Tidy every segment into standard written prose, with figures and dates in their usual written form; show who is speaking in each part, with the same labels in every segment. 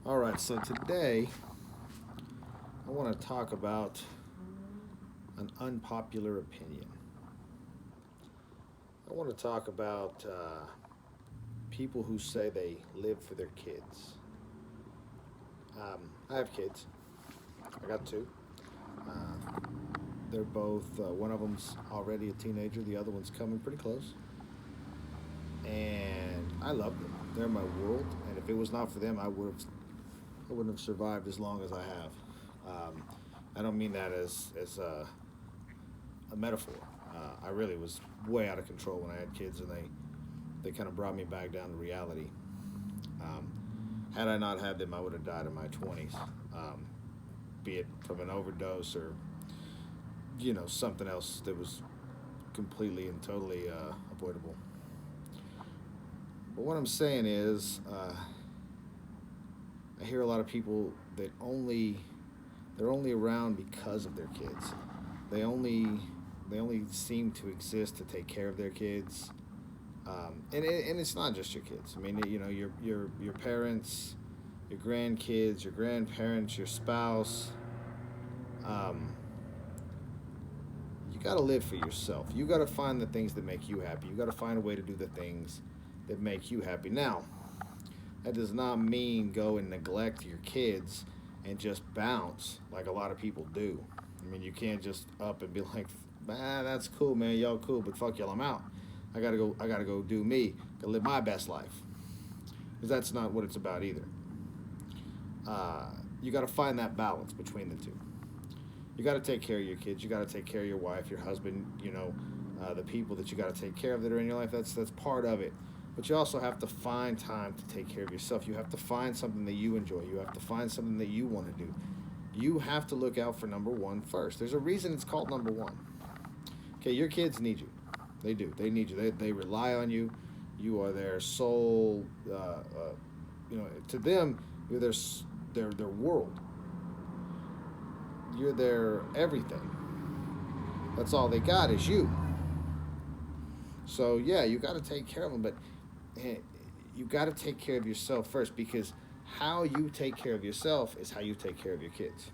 Speaker 1: All right, so today I want to talk about an unpopular opinion. I want to talk about people who say they live for their kids. I have kids. I got two. Uh, they're both, one of them's already a teenager, the other one's coming pretty close. And I love them. They're my world. And if it was not for them, I wouldn't have survived as long as I have. I don't mean that as a metaphor. I really was way out of control when I had kids, and they kind of brought me back down to reality. Um, had I not had them, I would have died in my 20s, be it from an overdose or something else that was completely and totally avoidable. But what I'm saying is, I hear a lot of people that they're only around because of their kids. They only they only seem to exist to take care of their kids. And it's not just your kids. I mean, your parents, your grandkids, your grandparents, your spouse. Um, you got to live for yourself. You got to find the things that make you happy. You got to find a way to do the things that make you happy. Now, that does not mean go and neglect your kids and just bounce like a lot of people do. I mean, you can't just up and be like, man, that's cool, man. Y'all cool, but fuck y'all, I'm out. I gotta go. I gotta go do me. Gotta live my best life. Because that's not what it's about either. Uh, you got to find that balance between the two. You got to take care of your kids. You got to take care of your wife, your husband. The people that you got to take care of that are in your life. That's part of it. But you also have to find time to take care of yourself. You have to find something that you enjoy. You have to find something that you want to do. You have to look out for number one first. There's a reason it's called number one. Okay, your kids need you. They do. They need you. They rely on you. You are their sole. To them, you're their world. You're their everything. That's all they got is you. So yeah, you got to take care of them, but you got to take care of yourself first because how you take care of yourself is how you take care of your kids.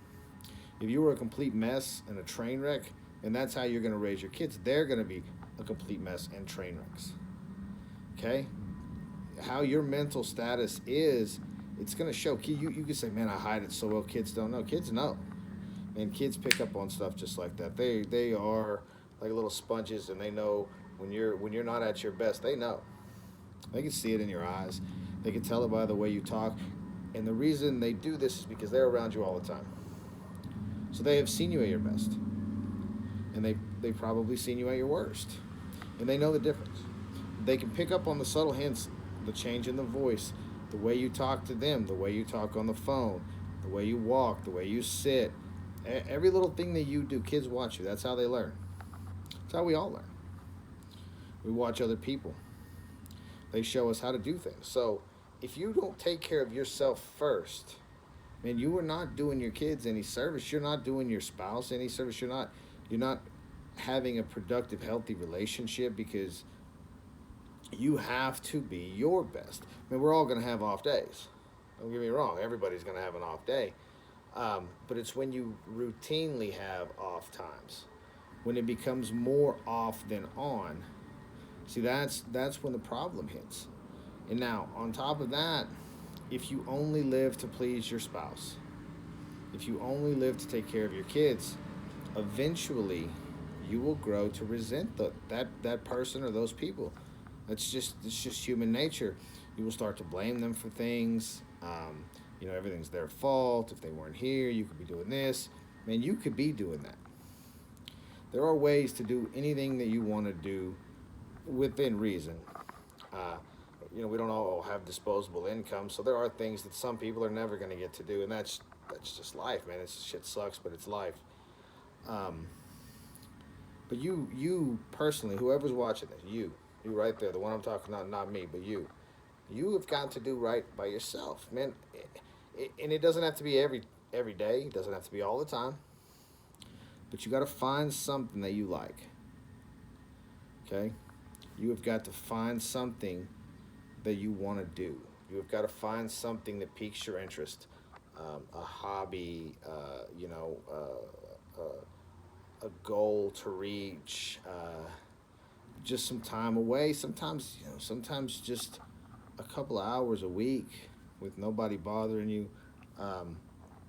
Speaker 1: If you were a complete mess and a train wreck, and that's how you're going to raise your kids, they're going to be a complete mess and train wrecks. Okay? How your mental status is, it's going to show. You can say, man, I hide it so well. Kids don't know. Kids know. And kids pick up on stuff just like that. They are like little sponges, and they know when you're not at your best. They know. They can see it in your eyes. They can tell it by the way you talk. And the reason they do this is because they're around you all the time. So they have seen you at your best. And they've probably seen you at your worst. And they know the difference. They can pick up on the subtle hints, the change in the voice, the way you talk to them, the way you talk on the phone, the way you walk, the way you sit. Every little thing that you do, kids watch you. That's how they learn. That's how we all learn. We watch other people. They show us how to do things. So if you don't take care of yourself first, man, you are not doing your kids any service. You're not doing your spouse any service. You're not having a productive, healthy relationship because you have to be your best. I mean, we're all going to have off days. Don't get me wrong. Everybody's going to have an off day. But it's when you routinely have off times, when it becomes more off than on. See, that's when the problem hits. And now, on top of that, if you only live to please your spouse, if you only live to take care of your kids, eventually you will grow to resent that person or those people. It's just human nature. You will start to blame them for things. Everything's their fault. If they weren't here, you could be doing this. Man, you could be doing that. There are ways to do anything that you want to do within reason. Uh, we don't all have disposable income, so there are things that some people are never going to get to do, and that's just life, man. It's shit sucks, but it's life. Um, but you personally, whoever's watching this, you right there, the one I'm talking about, not me, but you have got to do right by yourself, man. And it doesn't have to be every day. It doesn't have to be all the time. But you got to find something that you like. Okay, you have got to find something that you want to do. You've got to find something that piques your interest, a hobby, a goal to reach, just some time away. Sometimes just a couple of hours a week with nobody bothering you. Um,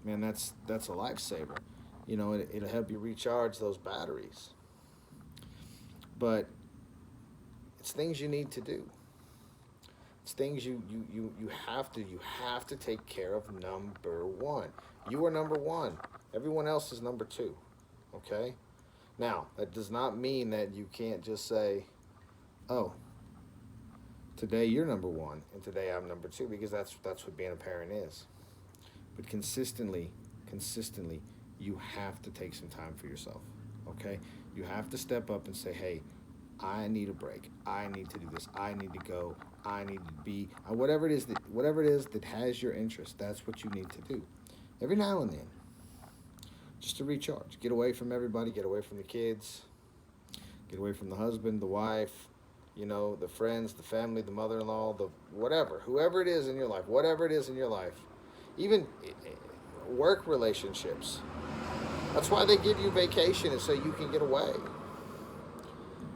Speaker 1: Man, that's a lifesaver. It'll help you recharge those batteries. But it's things you need to do. It's things you have to take care of. Number one, you are number one. Everyone else is number two. Okay. Now that does not mean that you can't just say, "Oh, today you're number one and today I'm number two," because that's what being a parent is. But consistently, you have to take some time for yourself. Okay? You have to step up and say, "Hey, I need a break. I need to do this. I need to go. I need to be whatever it is that has your interest. That's what you need to do every now and then, just to recharge. Get away from everybody. Get away from the kids. Get away from the husband, the wife, the friends, the family, the mother-in-law, the whatever, whoever it is in your life, whatever it is in your life, even work relationships. That's why they give you vacation, is so you can get away.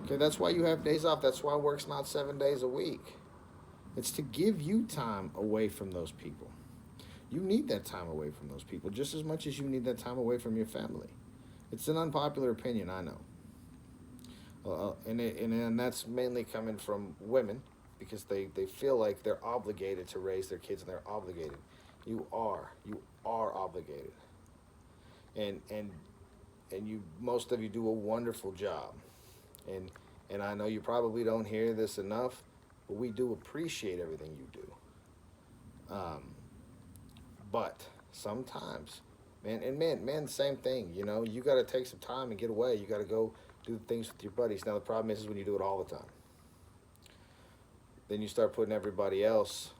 Speaker 1: Okay, that's why you have days off. That's why work's not 7 days a week. It's to give you time away from those people. You need that time away from those people just as much as you need that time away from your family. It's an unpopular opinion, I know. And that's mainly coming from women, because they feel like they're obligated to raise their kids, and they're obligated. You are obligated. And most of you do a wonderful job. And I know you probably don't hear this enough, but we do appreciate everything you do. But sometimes, man, same thing. You got to take some time and get away. You got to go do things with your buddies. Now the problem is when you do it all the time. Then you start putting everybody else.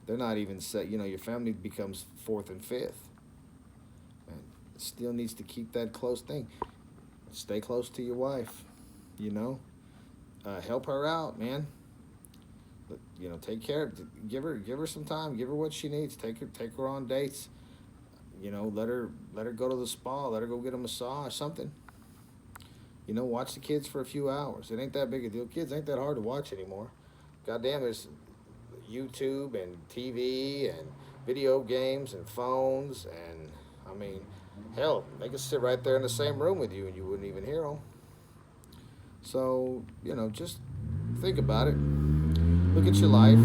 Speaker 1: They're not even set. Your family becomes fourth and fifth. And it still needs to keep that close thing. Stay close to your wife. Help her out, man. But, take care. Give her some time. Give her what she needs. Take her on dates. Let her go to the spa. Let her go get a massage. Something. Watch the kids for a few hours. It ain't that big a deal. Kids ain't that hard to watch anymore. Goddamn, there's YouTube and TV and video games and phones, and hell, they could sit right there in the same room with you and you wouldn't even hear them. So, just think about it. Look at your life.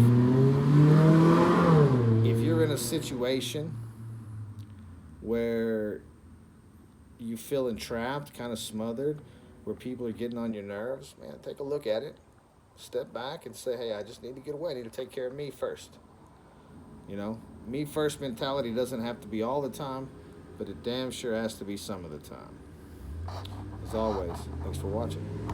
Speaker 1: If you're in a situation where you feel entrapped, kind of smothered, where people are getting on your nerves, man, take a look at it. Step back and say, "Hey, I just need to get away. I need to take care of me first." Me first mentality doesn't have to be all the time, but it damn sure has to be some of the time. As always, thanks for watching.